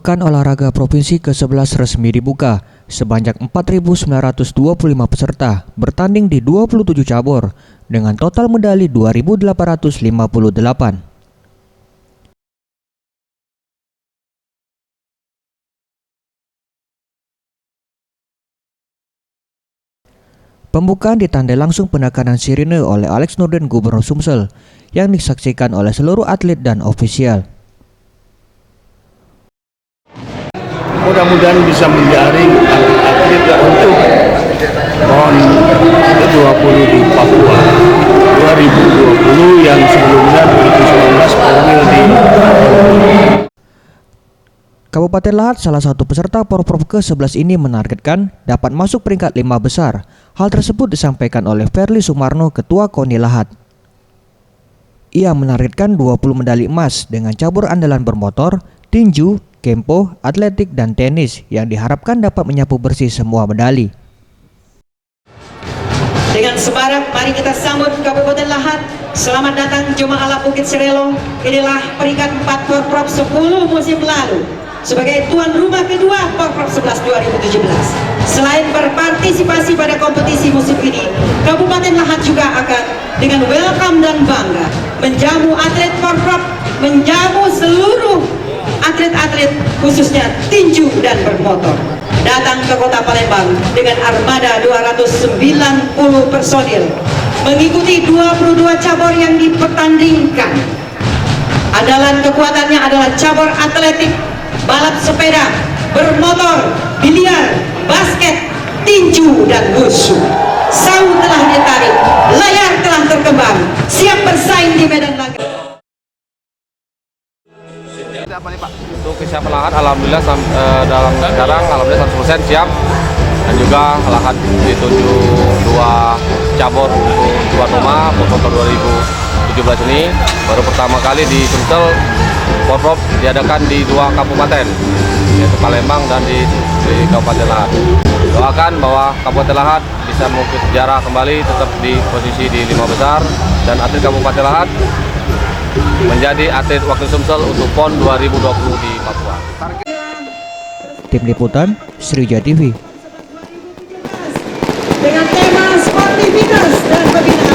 Pekan Olahraga Provinsi ke-11 resmi dibuka. Sebanyak 4.925 peserta bertanding di 27 cabur dengan total medali 2.858. Pembukaan ditandai langsung penekanan sirine oleh Alex Nurdin, Gubernur Sumsel, yang disaksikan oleh seluruh atlet dan ofisial. Mudah-mudahan bisa menjaring atlet untuk PON ke-20 di Papua 2020 yang sebelumnya 2019 tampil di Kabupaten Lahat, salah satu peserta Porprov ke-11 ini menargetkan dapat masuk peringkat 5 besar. Hal tersebut disampaikan oleh Ferli Sumarno, Ketua KONI Lahat. Ia menargetkan 20 medali emas dengan cabur andalan bermotor, tinju, kempo, atletik, dan tenis yang diharapkan dapat menyapu bersih semua medali. Dengan semarak, mari kita sambut Kabupaten Lahat. Selamat datang jemaah Bukit Serelo. Inilah peringkat 4 Porprov 10 musim lalu sebagai tuan rumah kedua Porprov 11 2017. Selain berpartisipasi pada kompetisi musim ini, Kabupaten Lahat juga akan dengan welcome dan bangga menjamu atlet Porprov, menjamu seluruh atlet-atlet khususnya tinju dan bermotor datang ke kota Palembang dengan armada 290 personil mengikuti 22 cabur yang dipertandingkan. Andalan kekuatannya adalah cabur atletik, balap sepeda, bermotor, biliar, basket, tinju, dan wushu. Sau telah ditarik, layar telah terkembang, siap bersaing di medan laga. Untuk kesiapan Lahat, alhamdulillah dalam sekarang alhamdulillah 100% siap, dan juga Lahat dituju 2 cabur untuk tuan rumah Porprov 2017 ini. Baru pertama kali di Sumsel Porprov diadakan di 2 kabupaten, yaitu Palembang dan di Kabupaten Lahat. Doakan bahwa Kabupaten Lahat bisa mengukir sejarah kembali, tetap di posisi di 5 besar, dan atlet Kabupaten Lahat menjadi atlet wakil Sumsel untuk PON 2020 di Papua. Tim Liputan, Srija TV. Dengan tema sportivitas dan pembinaan.